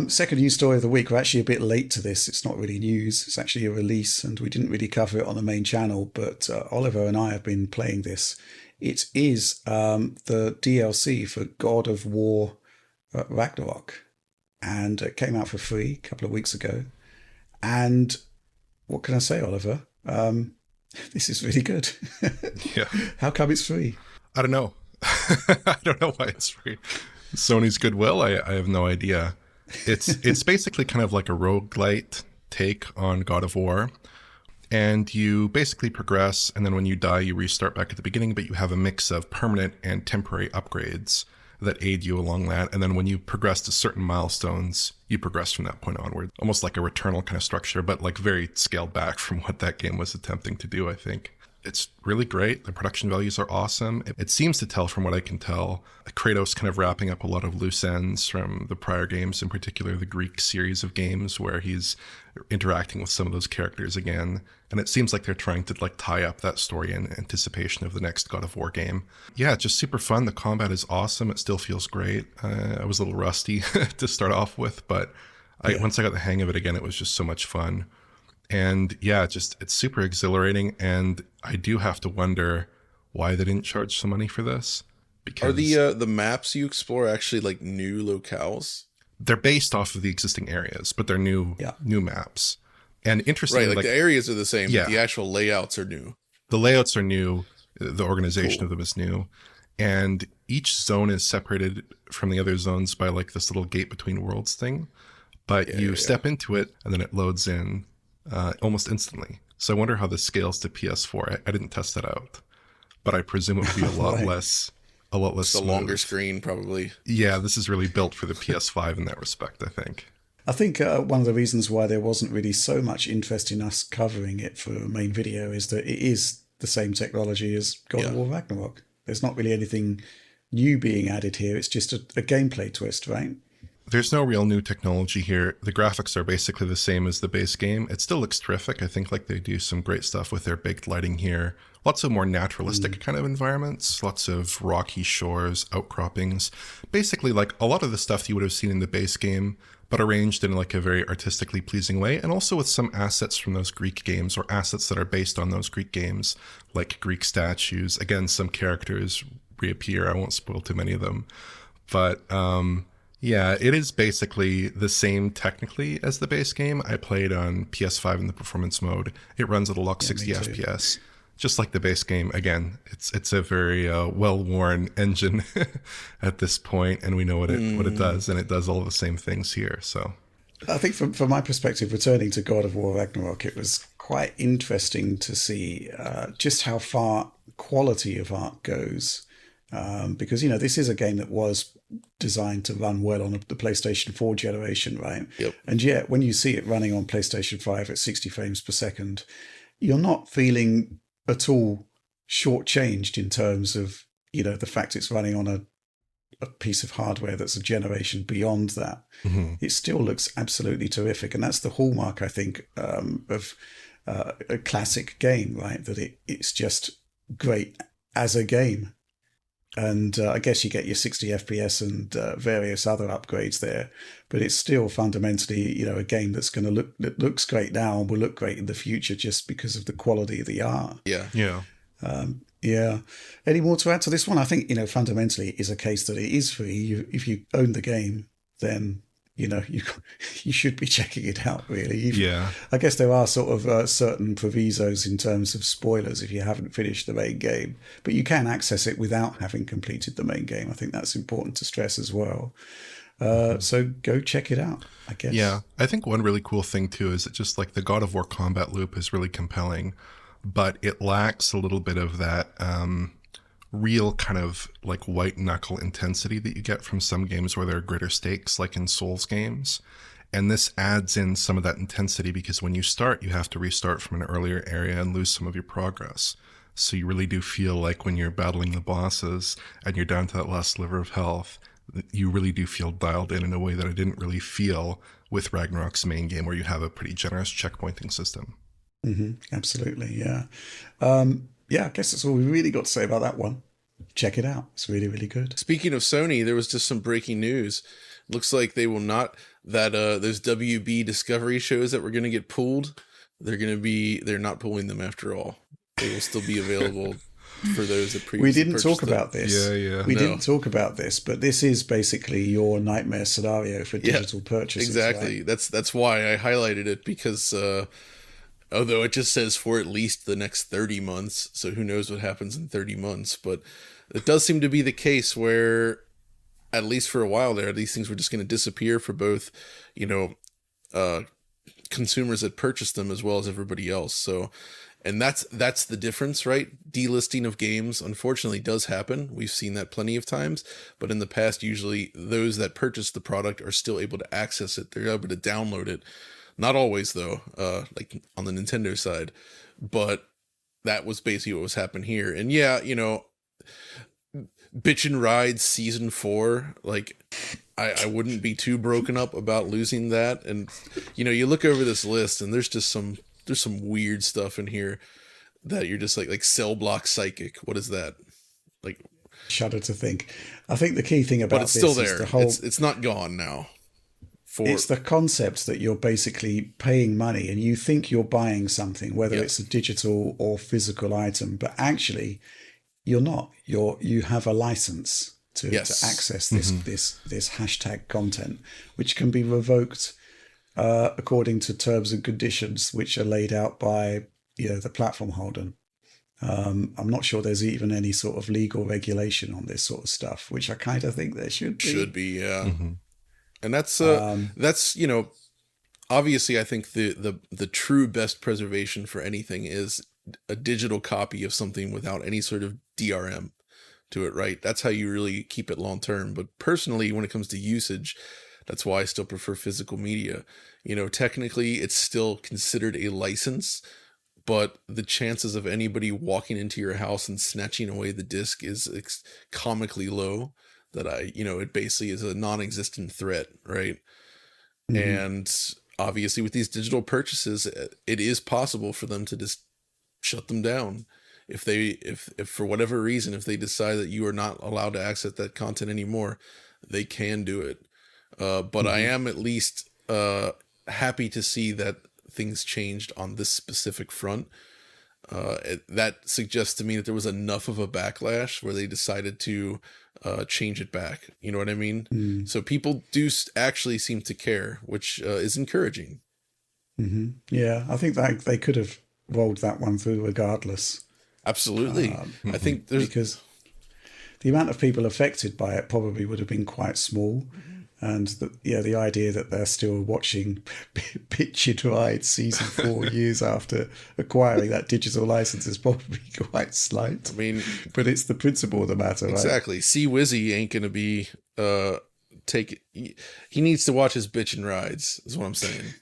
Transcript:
Second news story of the week. We're actually a bit late to this. It's not really news. It's actually a release, and we didn't really cover it on the main channel. But Oliver and I have been playing this. It is the DLC for God of War Ragnarok, and it came out for free a couple of weeks ago. And what can I say, Oliver? This is really good. Yeah. How come it's free? I don't know. I don't know why it's free. Sony's goodwill? I have no idea. It's basically kind of like a roguelite take on God of War. And you basically progress, and then when you die, you restart back at the beginning, but you have a mix of permanent and temporary upgrades that aid you along that. And then when you progress to certain milestones, you progress from that point onward. Almost like a Returnal kind of structure, but like very scaled back from what that game was attempting to do, I think. It's really great. The production values are awesome. It seems to tell, from what I can tell, Kratos kind of wrapping up a lot of loose ends from the prior games, in particular the Greek series of games where he's interacting with some of those characters again. And it seems like they're trying to like tie up that story in anticipation of the next God of War game. Yeah, just super fun. The combat is awesome. It still feels great. I was a little rusty to start off with, but once I got the hang of it again, it was just so much fun. And yeah, it's super exhilarating. And I do have to wonder why they didn't charge some money for this. Because are the maps you explore actually like new locales? They're based off of the existing areas, but they're new maps. And interestingly, right, like the areas are the same, yeah, but the actual layouts are new. The layouts are new. The organization Cool. of them is new. And each zone is separated from the other zones by like this little gate between worlds thing. But you step into it and then it loads in almost instantly. So I wonder how this scales to PS4. I didn't test that out, but I presume it would be a lot Right. less. It's a smooth. longer screen, probably. Yeah, this is really built for the PS5 in that respect, I think. I think one of the reasons why there wasn't really so much interest in us covering it for a main video is that it is the same technology as God of War Ragnarok. There's not really anything new being added here. It's just a gameplay twist, right? There's no real new technology here. The graphics are basically the same as the base game. It still looks terrific. I think like they do some great stuff with their baked lighting here. Lots of more naturalistic kind of environments, lots of rocky shores, outcroppings. Basically like a lot of the stuff you would have seen in the base game, but arranged in like a very artistically pleasing way, and also with some assets from those Greek games or assets that are based on those Greek games, like Greek statues. Again, some characters reappear. I won't spoil too many of them. But yeah, it is basically the same technically as the base game. I played on PS5 in the performance mode. It runs at a lock 60 FPS. Just like the base game. Again, it's a very well-worn engine at this point, and we know what it does, and it does all the same things here. So, I think from my perspective, returning to God of War Ragnarok, it was quite interesting to see just how far quality of art goes, because this is a game that was designed to run well on the PlayStation 4 generation, right? Yep. And yet, when you see it running on PlayStation 5 at 60 frames per second, you're not feeling at all shortchanged in terms of the fact it's running on a piece of hardware that's a generation beyond that. It still looks absolutely terrific, and that's the hallmark, I think, of a classic game, right? That it's just great as a game. And I guess you get your 60 FPS and various other upgrades there, but it's still fundamentally, a game that looks great now and will look great in the future just because of the quality of the art. Yeah. Yeah. Any more to add to this one? I think, fundamentally it is a case that it is free. If you own the game, then, you should be checking it out, really. I guess there are sort of certain provisos in terms of spoilers if you haven't finished the main game, but you can access it without having completed the main game. I think that's important to stress as well. So go check it out, I guess. Yeah, I think one really cool thing too is that just like the God of War combat loop is really compelling, but it lacks a little bit of that real kind of like white knuckle intensity that you get from some games where there are greater stakes, like in Souls games. And this adds in some of that intensity because when you start, you have to restart from an earlier area and lose some of your progress. So you really do feel like when you're battling the bosses and you're down to that last sliver of health, you really do feel dialed in a way that I didn't really feel with Ragnarok's main game, where you have a pretty generous checkpointing system. Absolutely, yeah. I guess that's all we really got to say about that one. Check it out. It's really, really good. Speaking of Sony, there was just some breaking news Looks like they will not, that those WB Discovery shows that were going to get pulled, they're not pulling them after all. They will still be available for those that previously We didn't purchased talk about them. this. Yeah. We didn't talk about this, but this is basically your nightmare scenario for digital purchases. Exactly. Right? That's why I highlighted it, because although it just says for at least the next 30 months, so who knows what happens in 30 months, but it does seem to be the case where, at least for a while there, these things were just going to disappear for both, consumers that purchased them as well as everybody else. So, and that's the difference, right? Delisting of games, unfortunately, does happen. We've seen that plenty of times, but in the past, usually those that purchase the product are still able to access it. They're able to download it. Not always, though, like on the Nintendo side, but that was basically what was happening here. And yeah, Bitchin' Rides Season 4, like, I wouldn't be too broken up about losing that. And, you look over this list and there's some weird stuff in here that you're just like Cell Block Psychic. What is that? Like, shudder to think. I think the key thing about but it's this still there. is the whole... It's not gone now. It's the concept that you're basically paying money and you think you're buying something, whether it's a digital or physical item, but actually you're not. You have a license to access this hashtag content, which can be revoked according to terms and conditions which are laid out by the platform holder. I'm not sure there's even any sort of legal regulation on this sort of stuff, which I kind of think there should be. Should be, yeah. Mm-hmm. And that's obviously I think the true best preservation for anything is a digital copy of something without any sort of DRM to it, right? That's how you really keep it long term. But personally, when it comes to usage, that's why I still prefer physical media. Technically it's still considered a license, but the chances of anybody walking into your house and snatching away the disc is comically low. That it basically is a non-existent threat, right? Mm-hmm. And obviously with these digital purchases, it is possible for them to just shut them down. If for whatever reason, if they decide that you are not allowed to access that content anymore, they can do it. But I am at least happy to see that things changed on this specific front. That suggests to me that there was enough of a backlash where they decided to change it back. You know what I mean? So people do actually seem to care, which is encouraging. Mm-hmm. Yeah, I think that they could have rolled that one through regardless. Absolutely. I think because the amount of people affected by it probably would have been quite small. And the idea that they're still watching Bitchin' Rides Season 4 years after acquiring that digital license is probably quite slight. I mean, but it's the principle of the matter, right? Exactly. C Wizzy ain't going to be he needs to watch his Bitchin' Rides, is what I'm saying.